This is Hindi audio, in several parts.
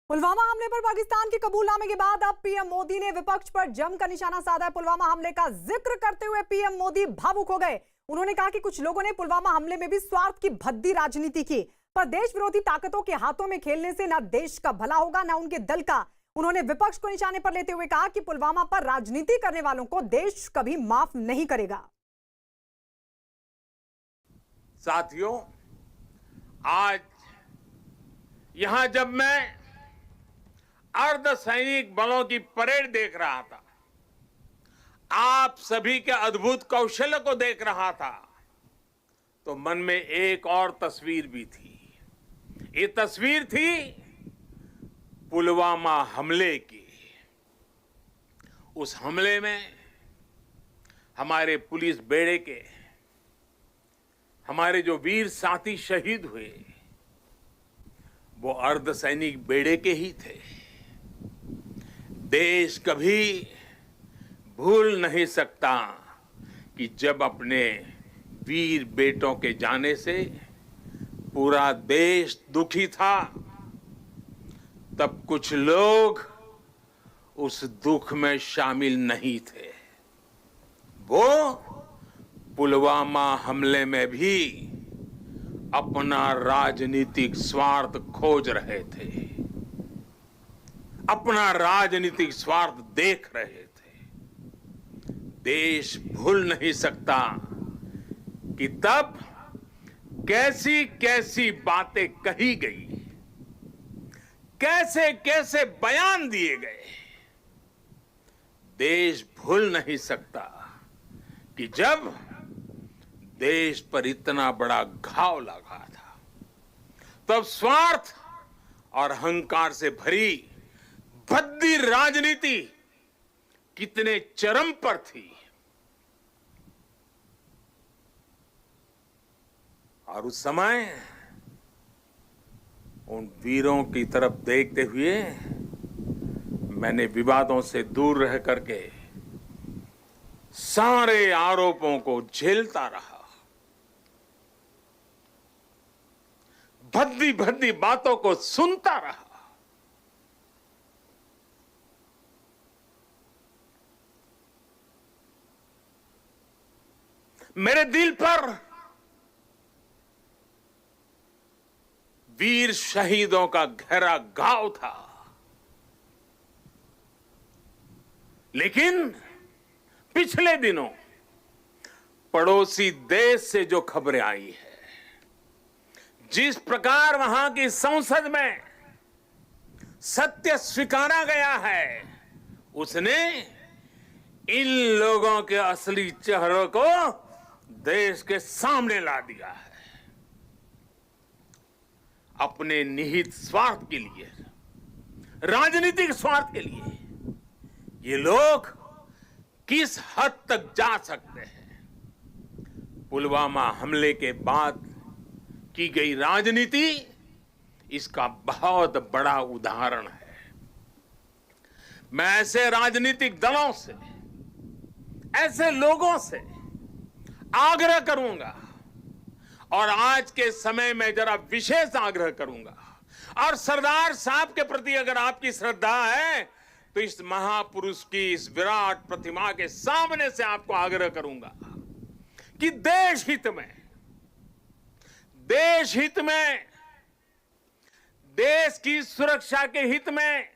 पुलवामा हमले पर पाकिस्तान के कबूलनामे के बाद अब पीएम मोदी ने विपक्ष पर जमकर निशाना साधा है। पुलवामा हमले का जिक्र करते हुए पीएम मोदी भावुक हो गए। उन्होंने कहा कि कुछ लोगों ने पुलवामा हमले में भी स्वार्थ की भद्दी राजनीति की, पर देश विरोधी ताकतों के हाथों में खेलने से न देश का भला होगा न उनके दल का। उन्होंने विपक्ष को निशाने पर लेते हुए कहा कि पुलवामा पर राजनीति करने वालों को देश कभी माफ नहीं करेगा। साथियों, आज यहां जब मैं अर्धसैनिक बलों की परेड देख रहा था, आप सभी के अद्भुत कौशल्य को देख रहा था, तो मन में एक और तस्वीर भी थी। ये तस्वीर थी पुलवामा हमले की। उस हमले में हमारे पुलिस बेड़े के हमारे जो वीर साथी शहीद हुए, वो अर्धसैनिक बेड़े के ही थे। देश कभी भूल नहीं सकता कि जब अपने वीर बेटों के जाने से पूरा देश दुखी था, तब कुछ लोग उस दुख में शामिल नहीं थे। वो पुलवामा हमले में भी अपना राजनीतिक स्वार्थ खोज रहे थे, अपना राजनीतिक स्वार्थ देख रहे थे। देश भूल नहीं सकता कि तब कैसी कैसी बातें कही गई, कैसे कैसे बयान दिए गए। देश भूल नहीं सकता कि जब देश पर इतना बड़ा घाव लगा था, तब स्वार्थ और अहंकार से भरी भद्दी राजनीति कितने चरम पर थी। और उस समय उन वीरों की तरफ देखते हुए मैंने विवादों से दूर रह करके सारे आरोपों को झेलता रहा, भद्दी भद्दी बातों को सुनता रहा। मेरे दिल पर वीर शहीदों का गहरा घाव था, लेकिन पिछले दिनों पड़ोसी देश से जो खबरें आई है, जिस प्रकार वहां की संसद में सत्य स्वीकारा गया है, उसने इन लोगों के असली चेहरों को देश के सामने ला दिया है। अपने निहित स्वार्थ के लिए, राजनीतिक स्वार्थ के लिए ये लोग किस हद तक जा सकते हैं। पुलवामा हमले के बाद की गई राजनीति इसका बहुत बड़ा उदाहरण है। मैं ऐसे राजनीतिक दलों से, ऐसे लोगों से आग्रह करूंगा, और आज के समय में जरा विशेष आग्रह करूंगा, और सरदार साहब के प्रति अगर आपकी श्रद्धा है तो इस महापुरुष की इस विराट प्रतिमा के सामने से आपको आग्रह करूंगा कि देश हित में, देश की सुरक्षा के हित में,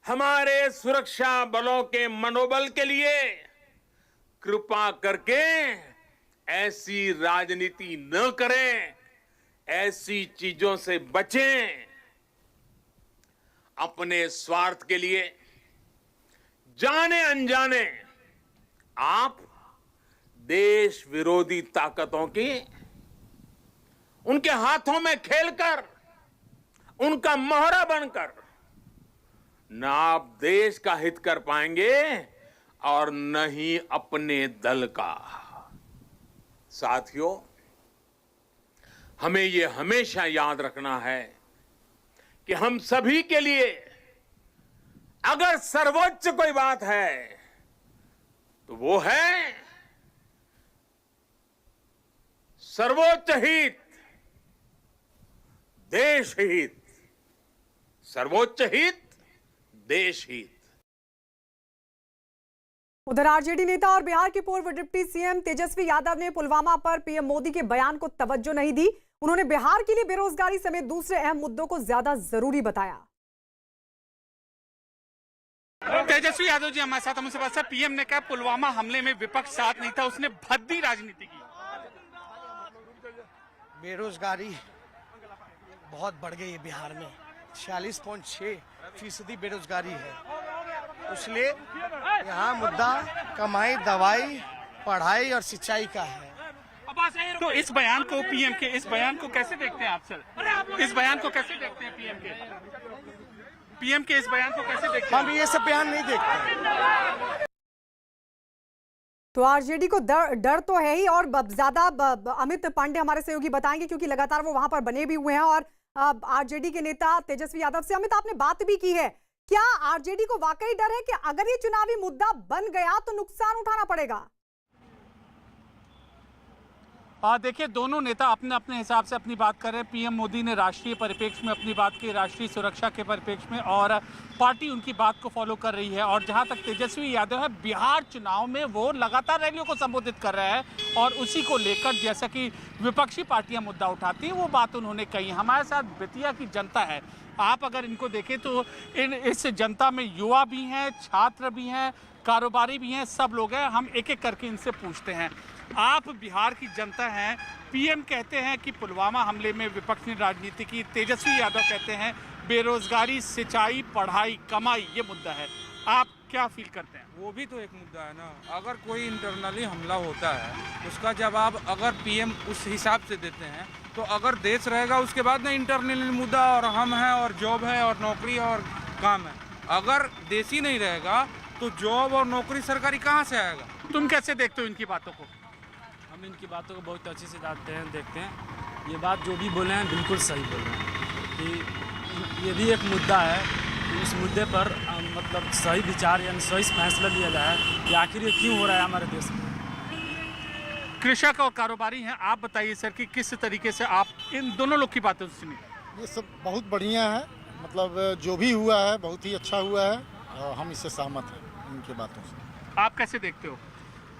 हमारे सुरक्षा बलों के मनोबल के लिए कृपा करके ऐसी राजनीति न करें, ऐसी चीजों से बचें। अपने स्वार्थ के लिए जाने अनजाने आप देश विरोधी ताकतों की उनके हाथों में खेलकर, उनका मोहरा बनकर न आप देश का हित कर पाएंगे और न ही अपने दल का। साथियों, हमें ये हमेशा याद रखना है कि हम सभी के लिए अगर सर्वोच्च कोई बात है तो वो है सर्वोच्च हित, देश हित, सर्वोच्च हित देश हित। उधर आरजेडी नेता और बिहार के पूर्व डिप्टी सीएम तेजस्वी यादव ने पुलवामा पर पीएम मोदी के बयान को तवज्जो नहीं दी। उन्होंने बिहार के लिए बेरोजगारी समेत दूसरे अहम मुद्दों को ज्यादा जरूरी बताया। तेजस्वी यादव जी हमारे साथ, हमसे बात। सर, पीएम ने कहा पुलवामा हमले में विपक्ष साथ नहीं था, उसने भद्दी राजनीति की। बेरोजगारी बहुत बढ़ गई है बिहार में, 46.6% बेरोजगारी है। इसलिए यहाँ मुद्दा कमाई, दवाई, पढ़ाई और सिंचाई का है। तो इस बयान को, पीएम के इस बयान को कैसे देखते हैं आप सर? इस बयान को कैसे देखते हैं पीएम के इस बयान को कैसे देखते हैं? हम ये सब बयान नहीं देखते। तो आरजेडी को डर तो है ही, और ज्यादा अमित पांडे हमारे सहयोगी बताएंगे क्योंकि लगातार वो वहां पर बने भी हुए हैं। और आरजेडी के नेता तेजस्वी यादव से अमित, आपने बात भी की है, क्या आरजेडी को वाकई डर है कि अगर ये चुनावी मुद्दा बन गया तो नुकसान उठाना पड़ेगा? देखिए, दोनों नेता अपने अपने हिसाब से अपनी बात कर रहे हैं। पीएम मोदी ने राष्ट्रीय परिप्रेक्ष्य में अपनी बात की, राष्ट्रीय सुरक्षा के परिप्रेक्ष्य में, और पार्टी उनकी बात को फॉलो कर रही है। और जहां तक तेजस्वी यादव है, बिहार चुनाव में वो लगातार रैलियों को संबोधित कर रहे हैं और उसी को लेकर जैसा कि विपक्षी पार्टियां मुद्दा उठाती हैं वो बात उन्होंने कही। हमारे साथ बेतिया की जनता है, आप अगर इनको देखें तो इस जनता में युवा भी हैं, छात्र भी हैं, कारोबारी भी हैं, सब लोग हैं। हम एक एक करके इनसे पूछते हैं। आप बिहार की जनता हैं, पीएम कहते हैं कि पुलवामा हमले में विपक्ष ने राजनीति की, तेजस्वी यादव कहते हैं बेरोजगारी, सिंचाई, पढ़ाई, कमाई ये मुद्दा है। आप क्या फील करते हैं? वो भी तो एक मुद्दा है ना। अगर कोई इंटरनली हमला होता है उसका जवाब अगर पीएम उस हिसाब से देते हैं तो अगर देश रहेगा उसके बाद ना इंटरनली मुद्दा और हम हैं और जॉब है और नौकरी और काम है। अगर देश ही नहीं रहेगा तो जॉब और नौकरी सरकारी कहाँ से आएगा? तुम कैसे देखते हो इनकी बातों को? हम इनकी बातों को बहुत अच्छे से जानते हैं, देखते हैं। ये बात जो भी बोले हैं बिल्कुल सही बोल रहे हैं कि ये भी एक मुद्दा है कि उस मुद्दे पर मतलब सही विचार यानी सही फैसला लिया जाए कि आखिर ये क्यों हो रहा है हमारे देश में। कृषक और कारोबारी हैं, आप बताइए सर कि किस तरीके से आप इन दोनों लोग की बातें सुनी? ये सब बहुत बढ़िया है, मतलब जो भी हुआ है बहुत ही अच्छा हुआ है और हम इससे सहमत हैं इनकी बातों से। आप कैसे देखते हो?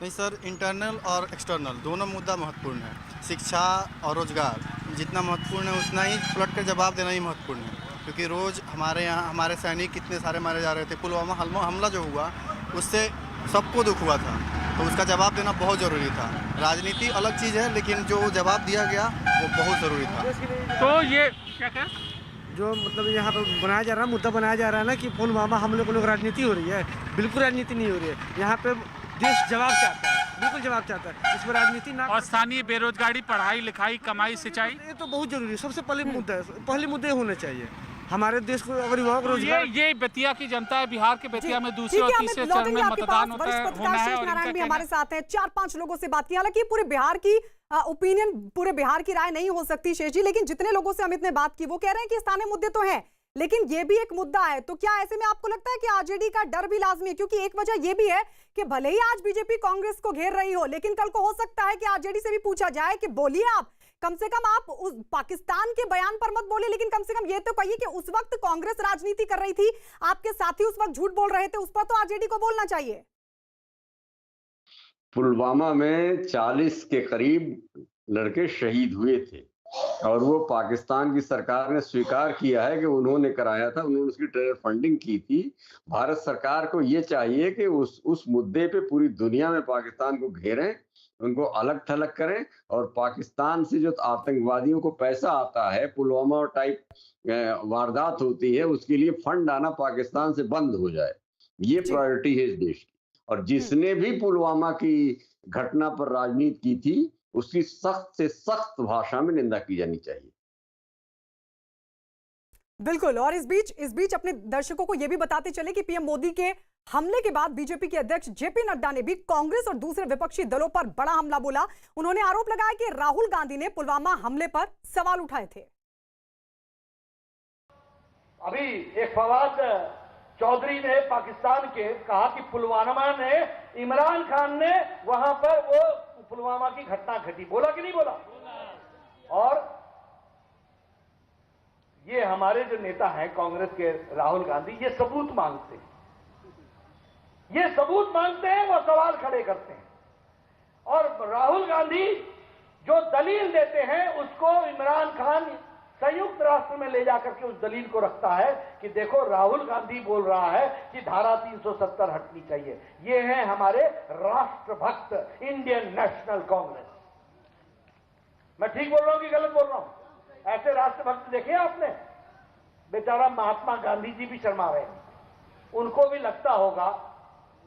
नहीं सर, इंटरनल और एक्सटर्नल दोनों मुद्दा महत्वपूर्ण है। शिक्षा और रोजगार जितना महत्वपूर्ण है उतना ही पलट कर जवाब देना ही महत्वपूर्ण है, क्योंकि रोज़ हमारे यहाँ हमारे सैनिक कितने सारे मारे जा रहे थे। पुलवामा हमला जो हुआ उससे सबको दुख हुआ था, तो उसका जवाब देना बहुत ज़रूरी था। राजनीति अलग चीज़ है, लेकिन जो जवाब दिया गया वो बहुत ज़रूरी था। तो ये क्या कह जो मतलब यहाँ पर बनाया जा रहा है, मुद्दा बनाया जा रहा है ना कि पुलवामा हमले को लोग राजनीति हो रही है, बिल्कुल राजनीति नहीं हो रही है। यहाँ पे देश जवाब चाहता है, बिल्कुल जवाब चाहता है, इसमें राजनीति ना। और स्थानीय बेरोजगारी, पढ़ाई लिखाई, कमाई, सिंचाई, ये तो बहुत जरूरी है। सबसे पहले मुद्दा है, पहले मुद्दे होने चाहिए हमारे देश को। अगर युवाओं को रोजगार, ये बेतिया की जनता है, बिहार के बेतिया में दूसरे और तीसरे चरण में मतदान होना है। और नारायण भी हमारे साथ हैं, 4-5 लोगों से बात की। हालांकि पूरे बिहार की ओपिनियन, पूरे बिहार की राय नहीं हो सकती शेष जी, लेकिन जितने लोगों से अमित ने बात की वो कह रहे हैं कि स्थानीय मुद्दे तो हैं लेकिन ये भी एक मुद्दा है। तो क्या ऐसे में आपको लगता है कि आरजेडी का डर भी लाजमी है? क्योंकि एक वजह ये भी है कि भले ही आज बीजेपी कांग्रेस को घेर रही हो, लेकिन कल को हो सकता है कि आरजेडी से भी पूछा जाए कि बोलिए आप, कम से कम आप उस पाकिस्तान के बयान पर मत बोले, लेकिन कम से कम ये तो कहिए कि उस वक्त कांग्रेस राजनीति कर रही थी, आपके साथी उस वक्त झूठ बोल रहे थे, उस पर तो आरजेडी को बोलना चाहिए। पुलवामा में 40 के करीब लड़के शहीद हुए थे और वो पाकिस्तान की सरकार ने स्वीकार किया है कि उन्होंने कराया था, उन्होंने उसकी टेरर फंडिंग की थी। भारत सरकार को ये चाहिए कि उस मुद्दे पे पूरी दुनिया में पाकिस्तान को घेरें, उनको अलग थलग करें और पाकिस्तान से जो आतंकवादियों को पैसा आता है, पुलवामा टाइप वारदात होती है, उसके लिए फंड आना पाकिस्तान से बंद हो जाए। ये प्रायोरिटी है इस देश की। और जिसने भी पुलवामा की घटना पर राजनीति की थी उसकी सख्त से सख्त भाषा में निंदा की जानी चाहिए। बिल्कुल। और इस बीच अपने दर्शकों को यह भी बताते चले कि पीएम मोदी के हमले के बाद बीजेपी के अध्यक्ष जेपी नड्डा ने भी कांग्रेस और दूसरे विपक्षी दलों पर बड़ा हमला बोला। उन्होंने आरोप लगाया कि राहुल गांधी ने पुलवामा हमले पर सवाल उठाए थे। अभी एक फवाद चौधरी ने पाकिस्तान के कहा कि पुलवामा ने, इमरान खान ने वहां पर वो पुलवामा की घटना घटी, बोला कि नहीं बोला? और ये हमारे जो नेता हैं कांग्रेस के राहुल गांधी, ये सबूत मांगते हैं, ये सबूत मांगते हैं, वो सवाल खड़े करते हैं। और राहुल गांधी जो दलील देते हैं उसको इमरान खान संयुक्त राष्ट्र में ले जाकर के उस दलील को रखता है कि देखो राहुल गांधी बोल रहा है कि धारा 370 हटनी चाहिए। ये हैं हमारे राष्ट्रभक्त इंडियन नेशनल कांग्रेस। मैं ठीक बोल रहा हूं कि गलत बोल रहा हूं? ऐसे राष्ट्रभक्त देखे आपने? बेचारा महात्मा गांधी जी भी शर्मा रहे हैं। उनको भी लगता होगा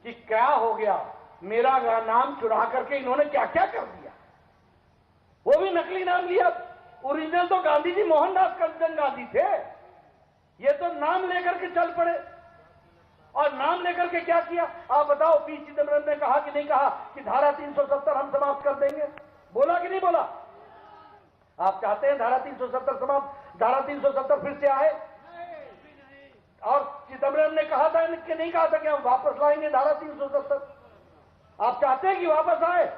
कि क्या हो गया, मेरा नाम चुरा करके इन्होंने क्या क्या कर दिया। वो भी नकली नाम लिया, ओरिजिनल तो गांधी जी मोहनदास करमचंद गांधी थे। ये तो नाम लेकर के चल पड़े। और नाम लेकर के क्या किया आप बताओ? पी चिदम्बरम ने कहा कि नहीं कहा कि धारा 370 हम समाप्त कर देंगे? बोला कि नहीं बोला? आप चाहते हैं धारा 370 समाप्त, धारा 370 फिर से आए? और चिदम्बरम ने कहा था कि नहीं कहा था कि हम वापस लाएंगे धारा 370? आप चाहते हैं कि वापस आए?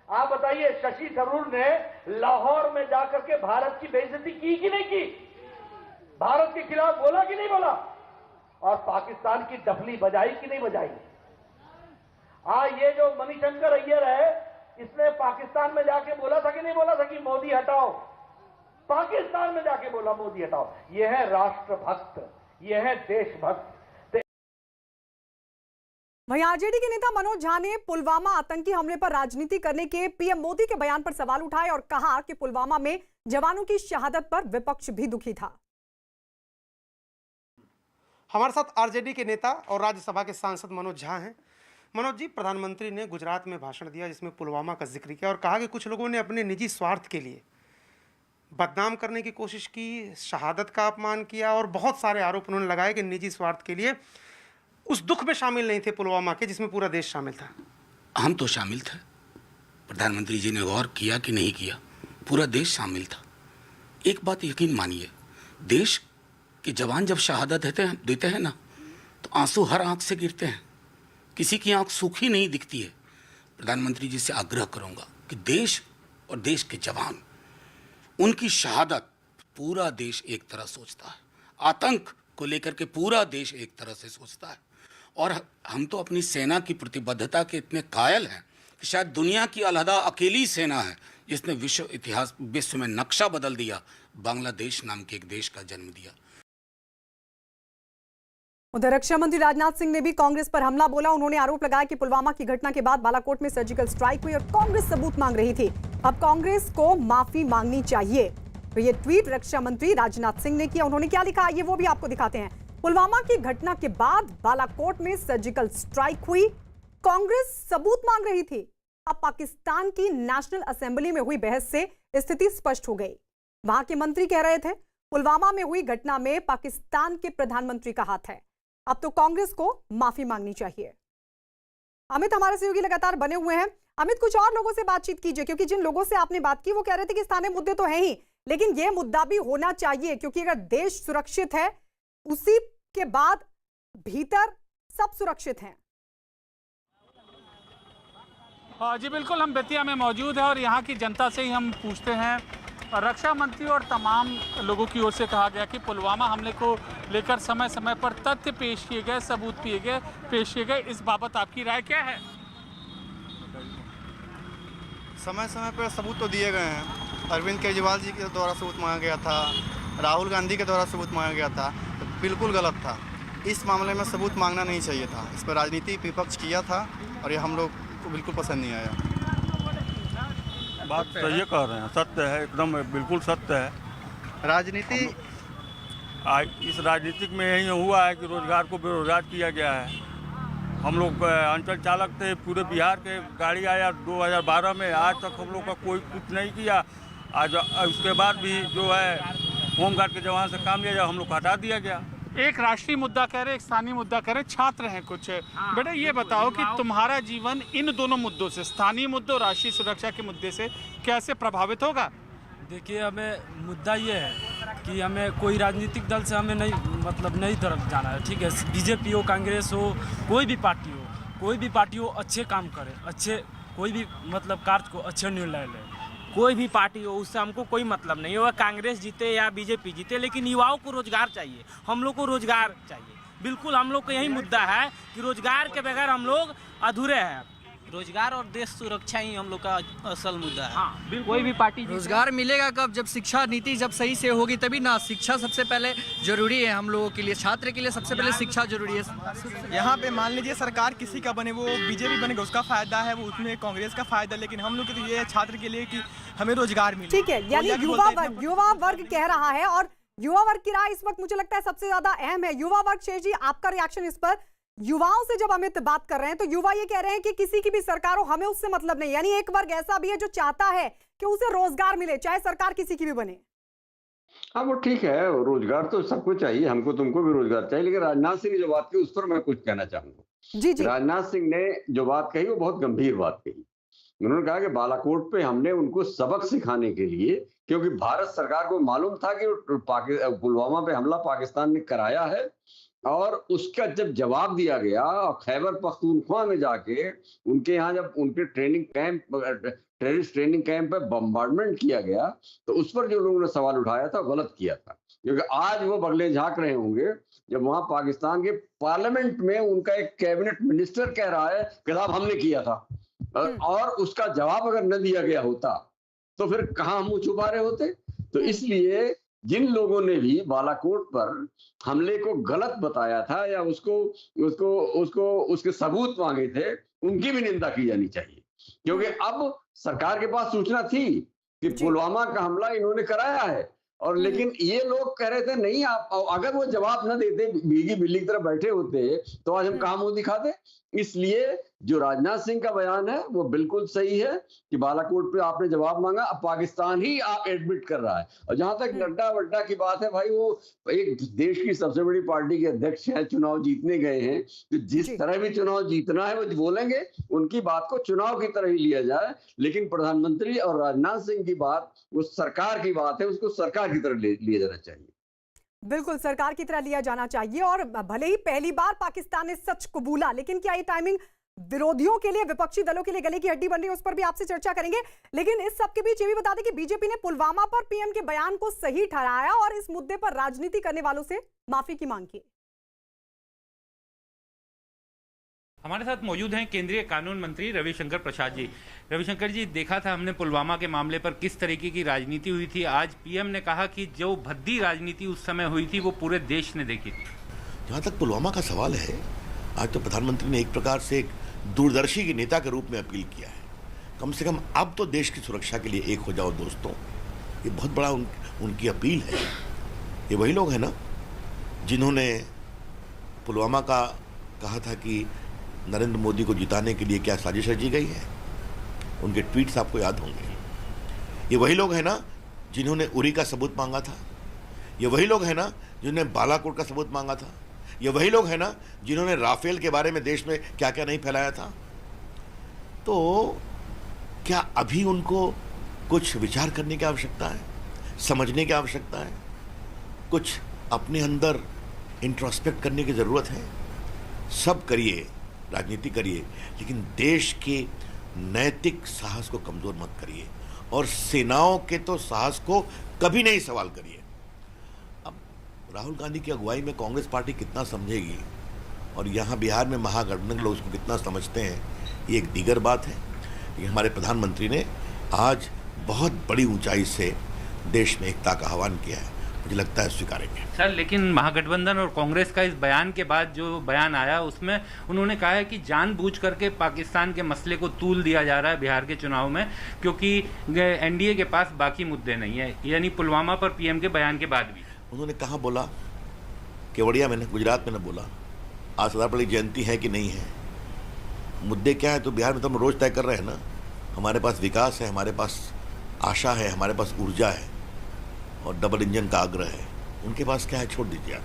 आप बताइए, शशि थरूर ने लाहौर में जाकर के भारत की बेइज्जती की कि नहीं की? भारत के खिलाफ बोला कि नहीं बोला? और पाकिस्तान की डफली बजाई कि नहीं बजाई? ये जो मणिशंकर अय्यर है, इसने पाकिस्तान में जाके बोला था कि नहीं बोला था कि मोदी हटाओ? पाकिस्तान में जाके बोला मोदी हटाओ। ये है राष्ट्रभक्त, ये है देशभक्त। वहीं आरजेडी के नेता मनोज झा ने पुलवामा आतंकी हमले पर राजनीति करने के पीएम मोदी के बयान पर सवाल उठाए और कहा कि पुलवामा में जवानों की शहादत पर विपक्ष भी दुखी था। हमारे साथ आरजेडी के नेता और राज्यसभा के सांसद मनोज झा हैं। मनोज जी, प्रधानमंत्री ने गुजरात में भाषण दिया जिसमें पुलवामा का जिक्र किया और कहा कि कुछ लोगों ने अपने निजी स्वार्थ के लिए बदनाम करने की कोशिश की, शहादत का अपमान किया और बहुत सारे आरोप उन्होंने लगाए कि निजी स्वार्थ के लिए उस दुख में शामिल नहीं थे पुलवामा के, जिसमें पूरा देश शामिल था। हम तो शामिल थे। प्रधानमंत्री जी ने गौर किया कि नहीं किया? पूरा देश शामिल था। एक बात यकीन मानिए, देश के जवान जब शहादत देते हैं ना, तो आंसू हर आंख से गिरते हैं, किसी की आंख सूखी नहीं दिखती है। प्रधानमंत्री जी से आग्रह करूंगा कि देश और देश के जवान, उनकी शहादत पूरा देश एक तरह सोचता है, आतंक को लेकर के पूरा देश एक तरह से सोचता है। और हम तो अपनी सेना की प्रतिबद्धता के इतने कायल हैं कि शायद दुनिया की अलहदा अकेली सेना है जिसने विश्व में नक्शा बदल दिया, बांग्लादेश नाम के एक देश का जन्म दिया। उधर रक्षा मंत्री राजनाथ सिंह ने भी कांग्रेस पर हमला बोला। उन्होंने आरोप लगाया कि पुलवामा की घटना के बाद बालाकोट में सर्जिकल स्ट्राइक हुई और कांग्रेस सबूत मांग रही थी। अब कांग्रेस को माफी मांगनी चाहिए। तो ये ट्वीट रक्षा मंत्री राजनाथ सिंह ने किया। उन्होंने क्या लिखा ये वो भी आपको दिखाते हैं। पुलवामा की घटना के बाद बालाकोट में सर्जिकल स्ट्राइक हुई, कांग्रेस सबूत मांग रही थी। अब पाकिस्तान की नेशनल असेंबली में हुई बहस से स्थिति स्पष्ट हो गई। वहां के मंत्री कह रहे थे पुलवामा में हुई घटना में पाकिस्तान के प्रधानमंत्री का हाथ है। अब तो कांग्रेस को माफी मांगनी चाहिए। अमित हमारे सहयोगी लगातार बने हुए हैं। अमित, कुछ और लोगों से बातचीत कीजिए, क्योंकि जिन लोगों से आपने बात की वो कह रहे थे कि स्थानीय मुद्दे तो हैं ही, लेकिन ये मुद्दा भी होना चाहिए, क्योंकि अगर देश सुरक्षित है उसी के बाद भीतर सब सुरक्षित हैं। जी बिल्कुल, हम बेतिया में मौजूद हैं और यहाँ की जनता से ही हम पूछते हैं। रक्षा मंत्री और तमाम लोगों की ओर से कहा गया कि पुलवामा हमले को लेकर समय समय पर तथ्य पेश किए गए, सबूत पेश किए गए। इस बाबत आपकी राय क्या है? समय समय पर सबूत तो दिए गए हैं। अरविंद केजरीवाल जी के द्वारा सबूत मांगा गया था, राहुल गांधी के द्वारा सबूत मांगा गया था, तो बिल्कुल गलत था। इस मामले में सबूत मांगना नहीं चाहिए था। इस पर राजनीति विपक्ष किया था और ये हम लोग को बिल्कुल पसंद नहीं आया। बात सही कह रहे हैं, सत्य है, एकदम बिल्कुल सत्य है। राजनीति इस राजनीतिक में यही हुआ है कि रोजगार को बेरोजगार किया गया है। हम लोग अंचल चालक थे, पूरे बिहार के गाड़ी आया 2012 में, आज तक हम लोग का कोई कुछ नहीं किया। आज उसके बाद भी जो है होमगार्ड के जवान से काम लिया जाए, हम लोग को हटा दिया गया। एक राष्ट्रीय मुद्दा कह रहे, एक स्थानीय मुद्दा कह रहे, छात्र हैं कुछ। बेटा ये बताओ कि तुम्हारा जीवन इन दोनों मुद्दों से, स्थानीय मुद्दे और राष्ट्रीय सुरक्षा के मुद्दे से कैसे प्रभावित होगा? देखिए, हमें मुद्दा ये है कि हमें कोई राजनीतिक दल से हमें नहीं तरफ जाना है। ठीक है, बीजेपी हो, कांग्रेस हो, कोई भी पार्टी हो अच्छे काम करे, अच्छे कोई भी कार्य को अच्छे निर्णय ले। कोई भी पार्टी हो उससे हमको कोई मतलब नहीं हो, कांग्रेस जीते या बीजेपी जीते, लेकिन युवाओं को रोजगार चाहिए, हम लोग को रोजगार चाहिए। बिल्कुल हम लोग का यही मुद्दा है कि रोजगार के बगैर हम लोग अधूरे हैं। रोजगार और देश सुरक्षा ही हम लोग का असल मुद्दा है। हाँ, कोई भी पार्टी रोजगार मिलेगा कब? जब शिक्षा नीति जब सही से होगी तभी ना। शिक्षा सबसे पहले जरूरी है हम लोगों के लिए, छात्र के लिए सबसे पहले शिक्षा जरूरी है। यहाँ पे मान लीजिए सरकार किसी का बने, वो बीजेपी बनेगा उसका फायदा है, वो उसमें कांग्रेस का फायदा, लेकिन हम लोग के तो ये है छात्र के लिए कि हमें रोजगार मिले। ठीक है, यानी युवा वर्ग कह रहा है और युवा वर्ग की राय इस वक्त मुझे लगता है सबसे ज्यादा अहम है। युवा वर्ग, शेष जी आपका रिएक्शन इस पर? युवाओं से जब अमित बात कर रहे हैं तो युवा ये कह रहे हैं कि किसी की भी सरकार हो, हमें उससे मतलब नहीं। यानी एक वर्ग ऐसा भी है जो चाहता है कि उसे रोजगार मिले, चाहे सरकार किसी की भी बने। हाँ वो ठीक है, रोजगार तो सबको चाहिए, हमको तुमको भी रोजगार चाहिए। लेकिन राजनाथ सिंह ने जो बात की उस पर मैं कुछ कहना चाहूंगा। जी जी। राजनाथ सिंह ने जो बात कही वो बहुत गंभीर बात कही। उन्होंने कहा कि बालाकोट पे हमने उनको सबक सिखाने के लिए, क्योंकि भारत सरकार को मालूम था कि पुलवामा पे हमला पाकिस्तान ने कराया है, और उसका जब जवाब दिया गया और खैबर पख्तूनख्वा में जाके उनके यहाँ जब उनके टेररिस्ट ट्रेनिंग कैंप पे बम्बार्डमेंट किया गया, तो उस पर जो लोगों ने सवाल उठाया था गलत किया था। क्योंकि आज वो बगले झांक रहे होंगे जब वहां पाकिस्तान के पार्लियामेंट में उनका एक कैबिनेट मिनिस्टर कह रहा है कि साहब हमने किया था, और उसका जवाब अगर न दिया गया होता तो फिर कहाँ मुंह छुपा रहे होते। तो इसलिए जिन लोगों ने भी बालाकोट पर हमले को गलत बताया था या उसके सबूत मांगे थे, उनकी भी निंदा की जानी चाहिए। क्योंकि अब सरकार के पास सूचना थी कि पुलवामा का हमला इन्होंने कराया है, और लेकिन ये लोग कह रहे थे नहीं, आप अगर वो जवाब न देते, भीगी बिल्ली की तरह बैठे होते, तो आज हम कहाँ मुंह दिखाते। इसलिए जो राजनाथ सिंह का बयान है वो बिल्कुल सही है कि बालाकोट पे आपने जवाब मांगा, अब पाकिस्तान ही आप एडमिट कर रहा है। और जहां तक नड्डा वड्डा की बात है, भाई वो एक देश की सबसे बड़ी पार्टी के अध्यक्ष हैं, चुनाव जीतने गए हैं, तो जिस तरह भी चुनाव जीतना है वो बोलेंगे, उनकी बात को चुनाव की तरह ही लिया जाए। लेकिन प्रधानमंत्री और राजनाथ सिंह की बात वो सरकार की बात है, उसको सरकार की तरह लिया जाना चाहिए। बिल्कुल सरकार की तरह लिया जाना चाहिए। और भले ही पहली बार पाकिस्तान ने सच कबूला, लेकिन क्या ये टाइमिंग विरोधियों के लिए, विपक्षी दलों के लिए गले की हड्डी बन रही है? उस पर भी आपसे चर्चा करेंगे। लेकिन इस सब के बीच ये भी बता दें कि बीजेपी ने पुलवामा पर पीएम के बयान को सही ठहराया और इस मुद्दे पर राजनीति करने वालों से माफी की मांग की। हमारे साथ मौजूद हैं केंद्रीय कानून मंत्री रविशंकर प्रसाद जी। रविशंकर जी, देखा था हमने पुलवामा के मामले पर किस तरीके की राजनीति हुई थी। आज पीएम ने कहा कि जो भद्दी राजनीति उस समय हुई थी वो पूरे देश ने देखी थी। जहाँ तक पुलवामा का सवाल है, आज तो प्रधानमंत्री ने एक प्रकार से एक दूरदर्शी के नेता के रूप में अपील किया है। कम से कम अब तो देश की सुरक्षा के लिए एक हो जाओ दोस्तों, ये बहुत बड़ा उनकी अपील है। ये वही लोग हैं ना जिन्होंने पुलवामा का कहा था कि नरेंद्र मोदी को जिताने के लिए क्या साजिश रची गई है। उनके ट्वीट्स आपको याद होंगे। ये वही लोग हैं ना जिन्होंने उरी का सबूत मांगा था। ये वही लोग हैं ना जिन्होंने बालाकोट का सबूत मांगा था। ये वही लोग हैं ना जिन्होंने राफेल के बारे में देश में क्या क्या नहीं फैलाया था। तो क्या अभी उनको कुछ विचार करने की आवश्यकता है, समझने की आवश्यकता है, कुछ अपने अंदर इंट्रोस्पेक्ट करने की ज़रूरत है? सब करिए, राजनीति करिए, लेकिन देश के नैतिक साहस को कमज़ोर मत करिए और सेनाओं के तो साहस को कभी नहीं सवाल करिए। अब राहुल गांधी की अगुवाई में कांग्रेस पार्टी कितना समझेगी और यहाँ बिहार में महागठबंधन लोग उसको कितना समझते हैं, ये एक दीगर बात है। ये हमारे प्रधानमंत्री ने आज बहुत बड़ी ऊंचाई से देश में एकता का आह्वान किया है, मुझे लगता है स्वीकारेंगे। सर, लेकिन महागठबंधन और कांग्रेस का इस बयान के बाद जो बयान आया उसमें उन्होंने कहा है कि जानबूझ करके पाकिस्तान के मसले को तूल दिया जा रहा है बिहार के चुनाव में, क्योंकि एनडीए के पास बाकी मुद्दे नहीं है। यानी पुलवामा पर पीएम के बयान के बाद भी उन्होंने कहाँ बोला? केवड़िया में, गुजरात में न बोला। आज सरदार पटेल जयंती है कि नहीं है, मुद्दे क्या है तो बिहार में तो हम रोज तय कर रहे हैं ना। हमारे पास विकास है, हमारे पास आशा है, हमारे पास ऊर्जा है और डबल इंजन का आग्रह है। उनके पास क्या है छोड़ दीजिए आप।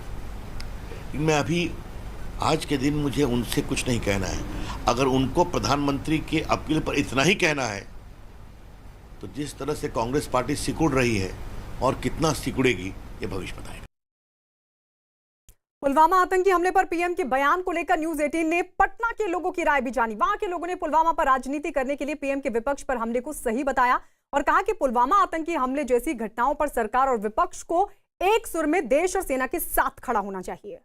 मैं अभी आज के दिन मुझे उनसे कुछ नहीं कहना है। अगर उनको प्रधानमंत्री के अपील पर इतना ही कहना है तो जिस तरह से कांग्रेस पार्टी सिकुड़ रही है और कितना सिकुड़ेगी ये भविष्य बताएगा। पुलवामा आतंकी हमले पर पीएम के बयान को लेकर न्यूज 18 ने पटना के लोगों की राय भी जानी। वहां के लोगों ने पुलवामा पर राजनीति करने के लिए पीएम के विपक्ष पर हमले को सही बताया। और कहा कि पुलवामा आतंकी हमले जैसी घटनाओं पर सरकार और विपक्ष को एक सुर में देश और सेना के साथ खड़ा होना चाहिए।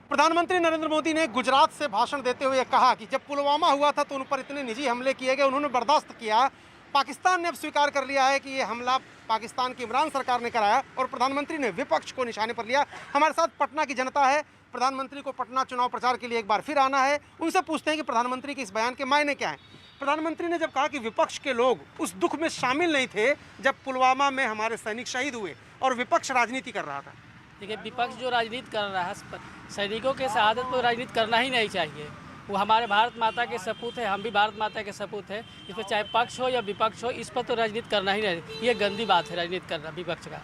प्रधानमंत्री नरेंद्र मोदी ने गुजरात से भाषण देते हुए कहा कि जब पुलवामा हुआ था तो उन पर इतने निजी हमले किए गए, उन्होंने बर्दाश्त किया। पाकिस्तान ने अब स्वीकार कर लिया है कि ये हमला पाकिस्तान की इमरान सरकार ने कराया और प्रधानमंत्री ने विपक्ष को निशाने पर लिया। हमारे साथ पटना की जनता है। प्रधानमंत्री को पटना चुनाव प्रचार के लिए एक बार फिर आना है। उनसे पूछते हैं कि प्रधानमंत्री के इस बयान के मायने क्या हैं। प्रधानमंत्री ने जब कहा कि विपक्ष के लोग उस दुख में शामिल नहीं थे जब पुलवामा में हमारे सैनिक शहीद हुए और विपक्ष राजनीति कर रहा था। देखिए, विपक्ष जो राजनीति कर रहा है, सैनिकों के शहादत पर राजनीति करना ही नहीं चाहिए। वो हमारे भारत माता के सपूत है, हम भी भारत माता के सपूत है। इस पर चाहे पक्ष हो या विपक्ष हो, इस पर तो राजनीति करना ही नहीं। ये गंदी बात है राजनीति करना विपक्ष का।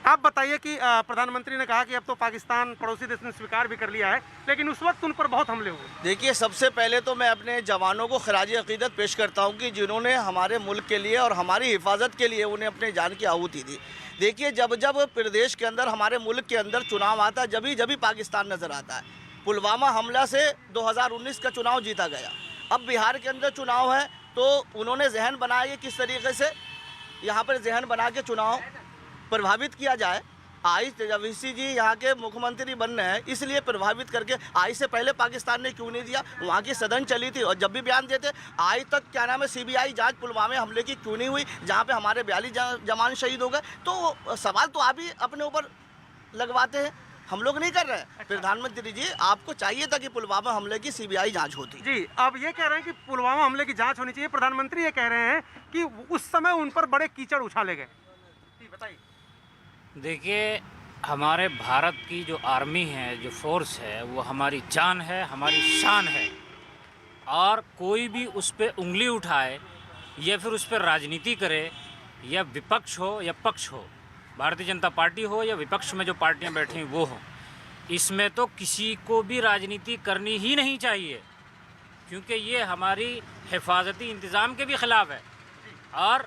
आप बताइए कि प्रधानमंत्री ने कहा कि अब तो पाकिस्तान पड़ोसी देश ने स्वीकार भी कर लिया है, लेकिन उस वक्त उन पर बहुत हमले हुए। देखिए, सबसे पहले तो मैं अपने जवानों को खराज अकीदत पेश करता हूं कि जिन्होंने हमारे मुल्क के लिए और हमारी हिफाजत के लिए उन्हें अपने जान की आहुति दी। देखिए, जब जब प्रदेश के अंदर, हमारे मुल्क के अंदर चुनाव आता है, जब भी पाकिस्तान नज़र आता है। पुलवामा हमला से 2019 का चुनाव जीता गया। अब बिहार के अंदर चुनाव है तो उन्होंने जहन बनाया कि किस तरीके से यहाँ पर जहन बना के चुनाव प्रभावित किया जाए। आई तेजस्वी जी यहाँ के मुख्यमंत्री बन रहे हैं, इसलिए प्रभावित करके आई से पहले पाकिस्तान ने क्यों नहीं दिया? वहाँ की सदन चली थी और जब भी बयान देते आज तक क्या नाम है सीबीआई जांच पुलवामा हमले की क्यों नहीं हुई, जहाँ पे हमारे 42 जवान शहीद हो गए। तो सवाल तो आप ही अपने ऊपर लगवाते हैं, हम लोग नहीं कर रहे हैं। प्रधानमंत्री जी, आपको चाहिए था कि पुलवामा हमले की सीबीआई जांच होती। जी, आप ये कह रहे हैं कि पुलवामा हमले की जांच होनी चाहिए। प्रधानमंत्री ये कह रहे हैं कि उस समय उन पर बड़े कीचड़ उछाले गए। बताइए। देखिए, हमारे भारत की जो आर्मी है, जो फोर्स है, वो हमारी जान है, हमारी शान है। और कोई भी उस पर उंगली उठाए या फिर उस पर राजनीति करे, या विपक्ष हो या पक्ष हो, भारतीय जनता पार्टी हो या विपक्ष में जो पार्टियां बैठी वो हो, इसमें तो किसी को भी राजनीति करनी ही नहीं चाहिए, क्योंकि ये हमारी हिफाजती इंतज़ाम के भी ख़िलाफ़ है। और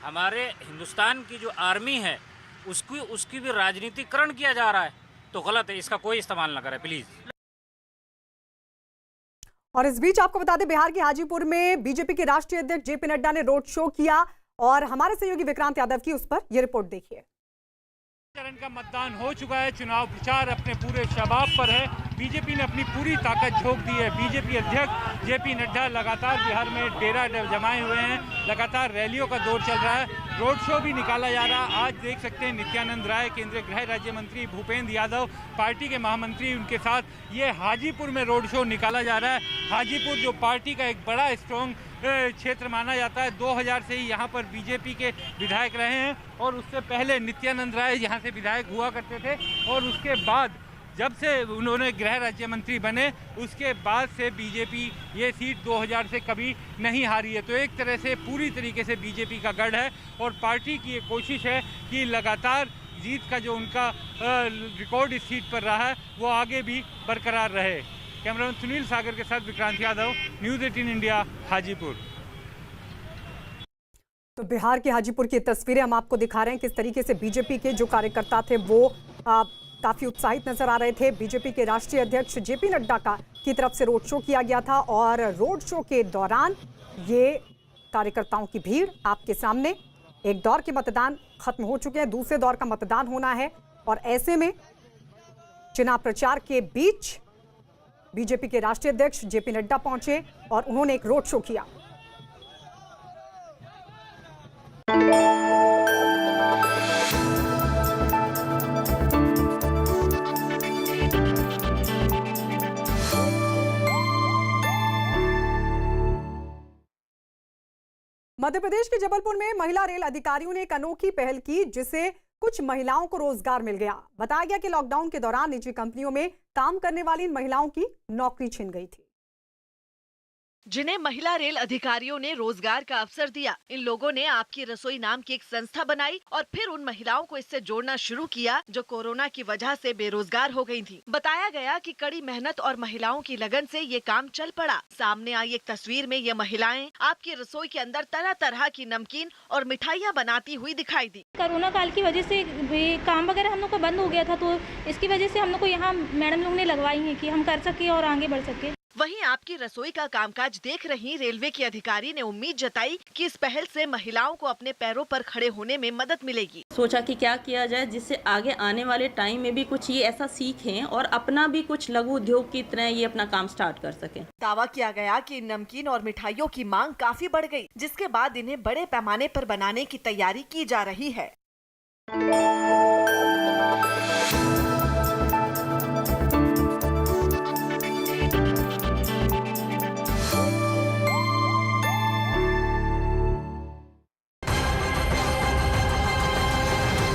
हमारे हिंदुस्तान की जो आर्मी है उसकी भी राजनीतिकरण किया जा रहा है, तो गलत है। इसका कोई इस्तेमाल ना करें प्लीज़। और इस बीच आपको बता दें, बिहार के हाजीपुर में बीजेपी के राष्ट्रीय अध्यक्ष जेपी नड्डा ने रोड शो किया और हमारे सहयोगी विक्रांत यादव की उस पर यह रिपोर्ट देखिए। चरण का मतदान हो चुका है, चुनाव प्रचार अपने पूरे शबाब पर है। बीजेपी ने अपनी पूरी ताकत झोंक दी है। बीजेपी अध्यक्ष जेपी नड्डा लगातार बिहार में डेरा जमाए हुए हैं, लगातार रैलियों का दौर चल रहा है, रोड शो भी निकाला जा रहा है। आज देख सकते हैं नित्यानंद राय, केंद्रीय गृह राज्य मंत्री भूपेंद्र यादव, पार्टी के महामंत्री, उनके साथ ये हाजीपुर में रोड शो निकाला जा रहा है। हाजीपुर जो पार्टी का एक बड़ा स्ट्रॉन्ग क्षेत्र माना जाता है, 2000 से ही यहाँ पर बीजेपी के विधायक रहे हैं और उससे पहले नित्यानंद राय यहाँ से विधायक हुआ करते थे। और उसके बाद जब से उन्होंने गृह राज्य मंत्री बने, उसके बाद से बीजेपी ये सीट 2000 से कभी नहीं हारी है। तो एक तरह से पूरी तरीके से बीजेपी का गढ़ है और पार्टी की ये कोशिश है कि लगातार जीत का जो उनका रिकॉर्ड इस सीट पर रहा है वो आगे भी बरकरार रहे। कैमरामैन सुनील सागर के साथ विक्रांत यादव, न्यूज़ 18 इंडिया, हाजीपुर। तो बिहार के हाजीपुर की तस्वीरें हम आपको दिखा रहे हैं, किस तरीके से बीजेपी के जो कार्यकर्ता थे वो काफी उत्साहित नजर आ रहे थे। बीजेपी के राष्ट्रीय अध्यक्ष जेपी नड्डा की तरफ से रोड शो किया गया था और रोड शो के दौरान ये कार्यकर्ताओं की भीड़ आपके सामने। एक दौर के मतदान खत्म हो चुके हैं, दूसरे दौर का मतदान होना है और ऐसे में चुनाव प्रचार के बीच बीजेपी के राष्ट्रीय अध्यक्ष जेपी नड्डा पहुंचे और उन्होंने एक रोड शो किया। मध्य प्रदेश के जबलपुर में महिला रेल अधिकारियों ने एक अनोखी पहल की, जिससे कुछ महिलाओं को रोजगार मिल गया। बताया गया कि लॉकडाउन के दौरान निजी कंपनियों में काम करने वाली इन महिलाओं की नौकरी छिन गई थी, जिन्हें महिला रेल अधिकारियों ने रोजगार का अवसर दिया। इन लोगों ने आपकी रसोई नाम की एक संस्था बनाई और फिर उन महिलाओं को इससे जोड़ना शुरू किया जो कोरोना की वजह से बेरोजगार हो गई थी। बताया गया कि कड़ी मेहनत और महिलाओं की लगन से ये काम चल पड़ा। सामने आई एक तस्वीर में ये महिलाएं आपकी रसोई के अंदर तरह तरह की नमकीन और मिठाइयाँ बनाती हुई दिखाई दी। कोरोना काल की वजह से काम वगैरह हम लोग का बंद हो गया था, तो इसकी वजह से हम लोग को यहाँ मैडम लोग ने लगवाई है कि हम कर सके और आगे बढ़ सके। वहीं आपकी रसोई का कामकाज देख रही रेलवे की अधिकारी ने उम्मीद जताई कि इस पहल से महिलाओं को अपने पैरों पर खड़े होने में मदद मिलेगी। सोचा कि क्या किया जाए जिससे आगे आने वाले टाइम में भी कुछ ये ऐसा सीखें और अपना भी कुछ लघु उद्योग की तरह ये अपना काम स्टार्ट कर सकें। दावा किया गया कि इन नमकीन और मिठाइयों की मांग काफी बढ़ गई, जिसके बाद इन्हें बड़े पैमाने पर बनाने की तैयारी की जा रही है।